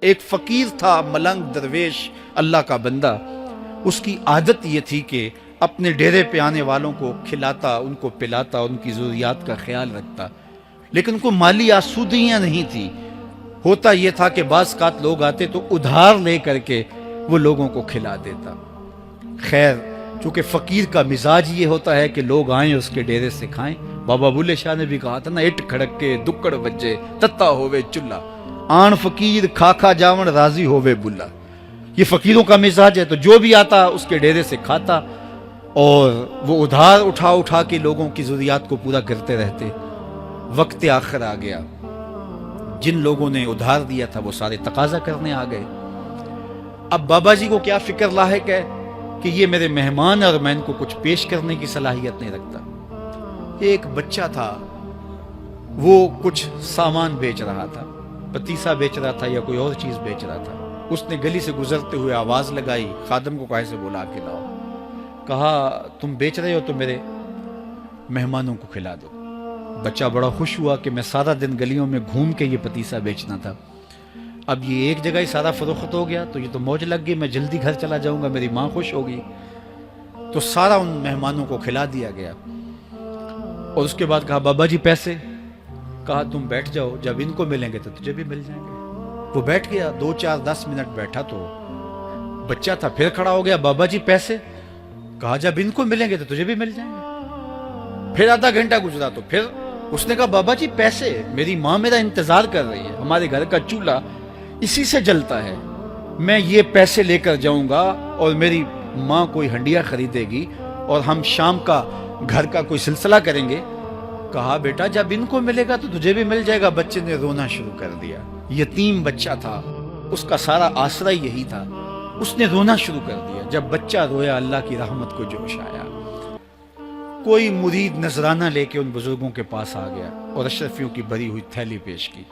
ایک فقیر تھا، ملنگ درویش، اللہ کا بندہ. اس کی عادت یہ تھی کہ اپنے ڈیرے پہ آنے والوں کو کھلاتا، ان کو پلاتا، ان کی ضروریات کا خیال رکھتا، لیکن ان کو مالی آسودگیاں نہیں تھی. ہوتا یہ تھا کہ بعض اوقات لوگ آتے تو ادھار لے کر کے وہ لوگوں کو کھلا دیتا. خیر، چونکہ فقیر کا مزاج یہ ہوتا ہے کہ لوگ آئیں اس کے ڈیرے سے کھائیں. بابا بلے شاہ نے بھی کہا تھا نا، اٹ کھڑک کے دکڑ بجے تتا ہووے چلا، آن فقیر کھا کھا جاون راضی ہووے بلا. یہ فقیروں کا مزاج ہے. تو جو بھی آتا اس کے ڈیرے سے کھاتا، اور وہ ادھار اٹھا اٹھا کے لوگوں کی ضروریات کو پورا کرتے رہتے. وقت آخر آ گیا، جن لوگوں نے ادھار دیا تھا وہ سارے تقاضا کرنے آ گئے. اب بابا جی کو کیا فکر لاحق ہے کہ یہ میرے مہمان اور میں ان کو کچھ پیش کرنے کی صلاحیت نہیں رکھتا. ایک بچہ تھا، وہ کچھ سامان بیچ رہا تھا، پتیسا بیچ رہا تھا یا کوئی اور چیز بیچ رہا تھا. اس نے گلی سے گزرتے ہوئے آواز لگائی، خادم کو کہے سے بلا کے لاؤ. کہا تم بیچ رہے ہو تو میرے مہمانوں کو کھلا دو. بچہ بڑا خوش ہوا کہ میں سارا دن گلیوں میں گھوم کے یہ پتیسا بیچنا تھا، اب یہ ایک جگہ ہی سارا فروخت ہو گیا تو یہ تو موج لگ گئی، میں جلدی گھر چلا جاؤں گا، میری ماں خوش ہوگی. تو سارا ان مہمانوں کو کھلا دیا گیا. اور اس کے بعد کہا بابا جی پیسے؟ کہا تم بیٹھ جاؤ، جب ان کو ملیں گے تو تجھے بھی مل جائیں گے. وہ بیٹھ گیا، 2 4 10 منٹ بیٹھا تو بچہ تھا، پھر کھڑا ہو گیا، بابا جی پیسے؟ کہا جب ان کو ملیں گے تو تجھے بھی مل جائیں گے. پھر آدھا گھنٹہ گزرا تو پھر اس نے کہا بابا جی پیسے؟ میری ماں میرا انتظار کر رہی ہے، ہمارے گھر کا چولہا اسی سے جلتا ہے، میں یہ پیسے لے کر جاؤں گا اور میری ماں کوئی ہنڈیا خریدے گی اور ہم شام کا گھر کا کوئی سلسلہ کریں گے. کہا بیٹا جب ان کو ملے گا تو تجھے بھی مل جائے گا. بچے نے رونا شروع کر دیا. یتیم بچہ تھا، اس کا سارا آسرا یہی تھا. اس نے رونا شروع کر دیا. جب بچہ رویا اللہ کی رحمت کو جوش آیا. کوئی مرید نذرانہ لے کے ان بزرگوں کے پاس آ گیا اور اشرفیوں کی بھری ہوئی تھیلی پیش کی.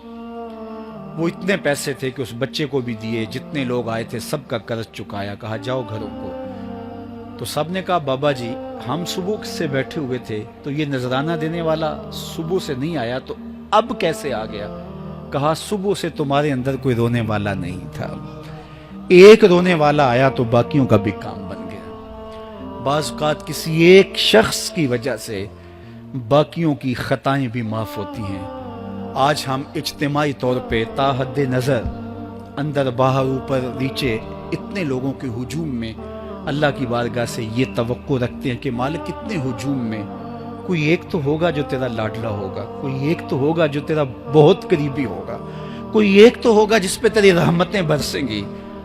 وہ اتنے پیسے تھے کہ اس بچے کو بھی دیے، جتنے لوگ آئے تھے سب کا قرض چکایا. کہا جاؤ گھروں کو. تو سب نے کہا بابا جی ہم صبح سے بیٹھے ہوئے تھے تو یہ نذرانہ دینے والا صبح سے نہیں آیا تو اب کیسے آ گیا؟ کہا صبح سے تمہارے اندر کوئی رونے والا نہیں تھا، ایک رونے والا آیا تو باقیوں کا بھی کام بن گیا. بعض اوقات کسی ایک شخص کی وجہ سے باقیوں کی خطائیں بھی معاف ہوتی ہیں. آج ہم اجتماعی طور پہ تا حد نظر اندر باہر اوپر نیچے اتنے لوگوں کے ہجوم میں اللہ کی بارگاہ سے یہ توقع رکھتے ہیں کہ مالک اتنے ہجوم میں کوئی ایک تو ہوگا جو تیرا لاڈلا ہوگا، کوئی ایک تو ہوگا جو تیرا بہت قریبی ہوگا، کوئی ایک تو ہوگا جس پہ تیری رحمتیں برسیں گی.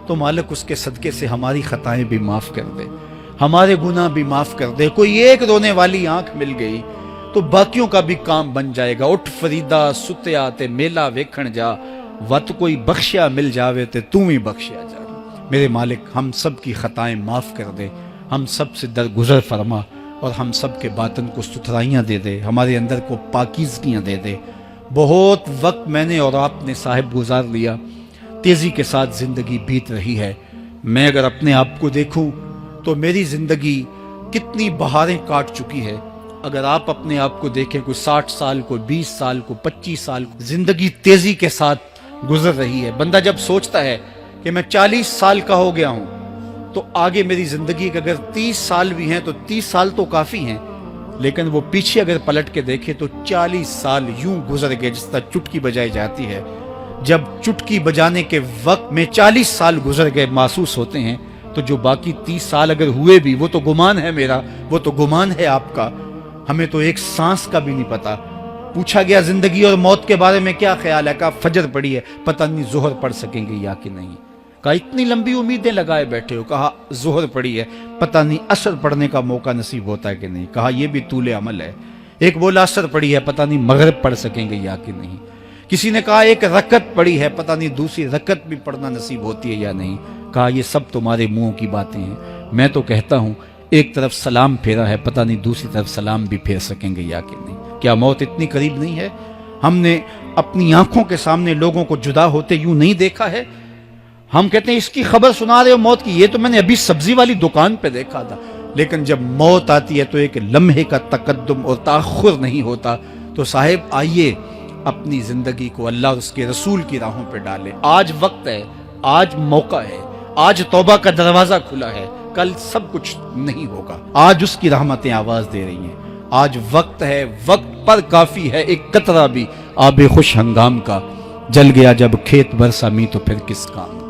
تو مالک اس کے صدقے سے ہماری خطائیں بھی معاف کر دے، ہمارے گناہ بھی معاف کر دے. کوئی ایک رونے والی آنکھ مل گئی تو باقیوں کا بھی کام بن جائے گا. اٹھ فریدا ستیا تے میلا ویکھن جا، وت کوئی بخشیا مل جاوے تے توں ہی بخشیا جا. میرے مالک ہم سب کی خطائیں معاف کر دے، ہم سب سے درگزر فرما اور ہم سب کے باطن کو ستھرائیاں دے دے، ہمارے اندر کو پاکیزگیاں دے دے. بہت وقت میں نے اور آپ نے صاحب گزار لیا، تیزی کے ساتھ زندگی بیت رہی ہے. میں اگر اپنے آپ کو دیکھوں تو میری زندگی کتنی بہاریں کاٹ چکی ہے. اگر آپ اپنے آپ کو دیکھیں، کوئی 60 سال کو 20 سال کو 25 سال کو زندگی تیزی کے ساتھ گزر رہی ہے. بندہ جب سوچتا ہے کہ میں 40 سال کا ہو گیا ہوں تو آگے میری زندگی کے اگر 30 سال بھی ہیں تو 30 سال تو کافی ہیں، لیکن وہ پیچھے اگر پلٹ کے دیکھے تو 40 سال یوں گزر گئے جس طرح چٹکی بجائی جاتی ہے. جب چٹکی بجانے کے وقت میں 40 سال گزر گئے محسوس ہوتے ہیں تو جو باقی 30 سال اگر ہوئے بھی وہ تو گمان ہے میرا، وہ تو گمان ہے آپ کا. ہمیں تو ایک سانس کا بھی نہیں پتا. پوچھا گیا زندگی اور موت کے بارے میں کیا خیال ہے؟ کہا فجر پڑی ہے، پتہ نہیں ظہر پڑھ سکیں گے یا کہ نہیں. کہا اتنی لمبی امیدیں لگائے بیٹھے ہو. کہا ظہر پڑی ہے، پتہ نہیں عصر پڑھنے کا موقع نصیب ہوتا ہے کہ نہیں. کہا یہ بھی طول عمل ہے. ایک بولا عصر پڑی ہے، پتہ نہیں مغرب پڑھ سکیں گے یا کہ نہیں. کسی نے کہا ایک رکعت پڑی ہے، پتہ نہیں دوسری رکعت بھی پڑھنا نصیب ہوتی ہے یا نہیں. کہا یہ سب تمہارے منہوں کی باتیں ہیں. میں تو کہتا ہوں ایک طرف سلام پھیرا ہے، پتہ نہیں دوسری طرف سلام بھی پھیر سکیں گے یا کہ نہیں. کیا موت اتنی قریب نہیں ہے؟ ہم نے اپنی آنکھوں کے سامنے لوگوں کو جدا ہوتے یوں نہیں دیکھا ہے. ہم کہتے ہیں اس کی خبر سنا رہے ہو موت کی، یہ تو میں نے ابھی سبزی والی دکان پہ دیکھا تھا. لیکن جب موت آتی ہے تو ایک لمحے کا تقدم اور تاخر نہیں ہوتا. تو صاحب آئیے اپنی زندگی کو اللہ اور اس کے رسول کی راہوں پہ ڈالے. آج وقت ہے, آج موقع ہے, آج توبہ کا دروازہ کھلا ہے, کل سب کچھ نہیں ہوگا. آج اس کی رحمتیں آواز دے رہی ہیں. آج وقت ہے, وقت پر کافی ہے ایک قطرہ بھی آب خوش ہنگام کا. جل گیا جب کھیت برسا می تو پھر کس کام.